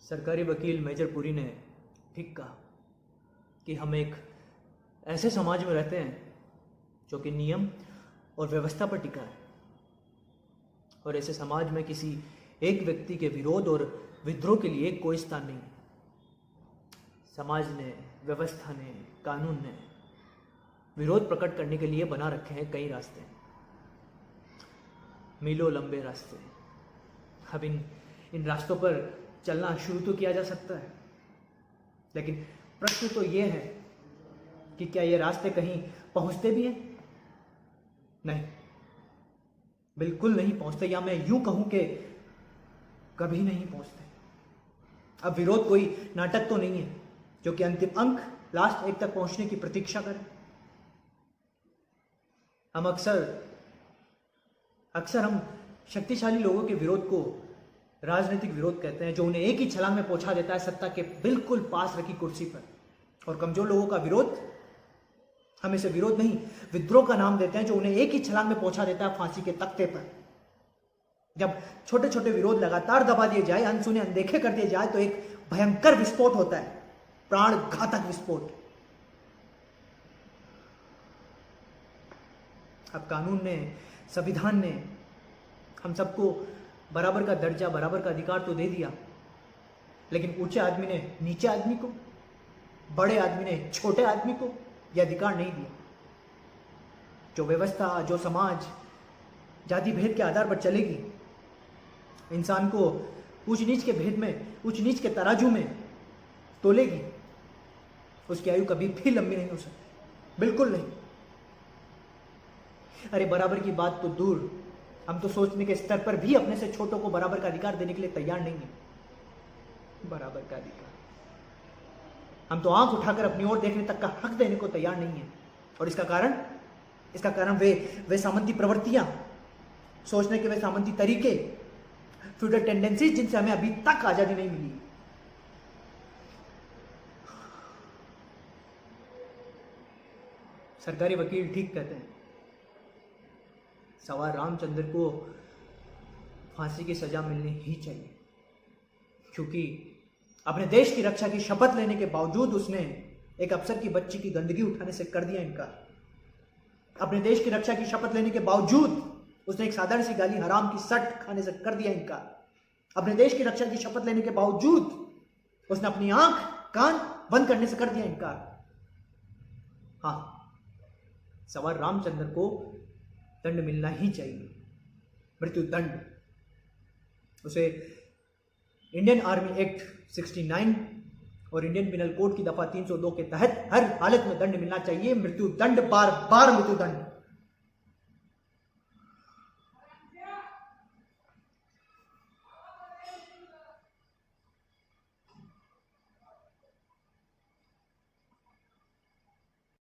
सरकारी वकील मेजर पुरी ने ठीक कहा कि हम एक ऐसे समाज में रहते हैं जो कि नियम और व्यवस्था पर टिका है, और ऐसे समाज में किसी एक व्यक्ति के विरोध और विद्रोह के लिए कोई स्थान नहीं है। समाज ने, व्यवस्था ने, कानून ने विरोध प्रकट करने के लिए बना रखे हैं कई रास्ते, मीलों लंबे रास्ते। अब इन रास्तों पर चलना शुरू तो किया जा सकता है, लेकिन प्रश्न तो ये है कि क्या ये रास्ते कहीं पहुंचते भी हैं? नहीं, बिल्कुल नहीं पहुंचते, या मैं यूं कहूं कि कभी नहीं पहुंचते। अब विरोध कोई नाटक तो नहीं है जो कि अंतिम अंक, लास्ट एक तक पहुंचने की प्रतीक्षा करें। हम अक्सर हम शक्तिशाली लोगों के विरोध को राजनीतिक विरोध कहते हैं, जो उन्हें एक ही छलांग में पहुंचा देता है सत्ता के बिल्कुल पास रखी कुर्सी पर। और कमजोर लोगों का विरोध, हम इसे विरोध नहीं, विद्रोह का नाम देते हैं, जो उन्हें एक ही छलांग में पहुंचा देता है फांसी के तख्ते पर। जब छोटे छोटे विरोध लगातार दबा दिए जाए, अनसुने अनदेखे कर दिए जाए, तो एक भयंकर विस्फोट होता है, प्राण घातक विस्फोट। अब कानून ने, संविधान ने हम सबको बराबर का दर्जा, बराबर का अधिकार तो दे दिया, लेकिन ऊंचे आदमी ने नीचे आदमी को, बड़े आदमी ने छोटे आदमी को यह अधिकार नहीं दिया। जो व्यवस्था, जो समाज जाति भेद के आधार पर चलेगी, इंसान को ऊंच नीच के भेद में, ऊंच नीच के तराजू में तोलेगी, उसकी आयु कभी भी लंबी नहीं हो सकती, बिल्कुल नहीं। अरे बराबर की बात तो दूर, हम तो सोचने के स्तर पर भी अपने से छोटों को बराबर का अधिकार देने के लिए तैयार नहीं है। बराबर का अधिकार, हम तो आंख उठाकर अपनी ओर देखने तक का हक देने को तैयार नहीं है। और इसका कारण वे सामंती प्रवृत्तियां, सोचने के वे सामंती तरीके, फ्यूडल टेंडेंसीज, जिनसे हमें अभी तक आजादी नहीं मिली। सरकारी वकील ठीक कहते हैं, सवार रामचंद्र को फांसी की सजा मिलनी ही चाहिए, क्योंकि अपने देश की रक्षा की शपथ लेने के बावजूद उसने एक अफसर की बच्ची की गंदगी उठाने से कर दिया इनकार। अपने देश की रक्षा की शपथ लेने के बावजूद उसने एक साधारण सी गाली हराम की सट खाने से कर दिया इनकार। अपने देश की रक्षा की शपथ लेने के बावजूद उसने अपनी आंख कान बंद करने से कर दिया इनकार। हाँ, सवार रामचंद्र को दंड मिलना ही चाहिए, मृत्यु दंड। उसे इंडियन आर्मी एक्ट 69 और इंडियन पिनल कोड की दफा 302 के तहत हर हालत में दंड मिलना चाहिए, मृत्यु दंड, बार बार मृत्यु दंड।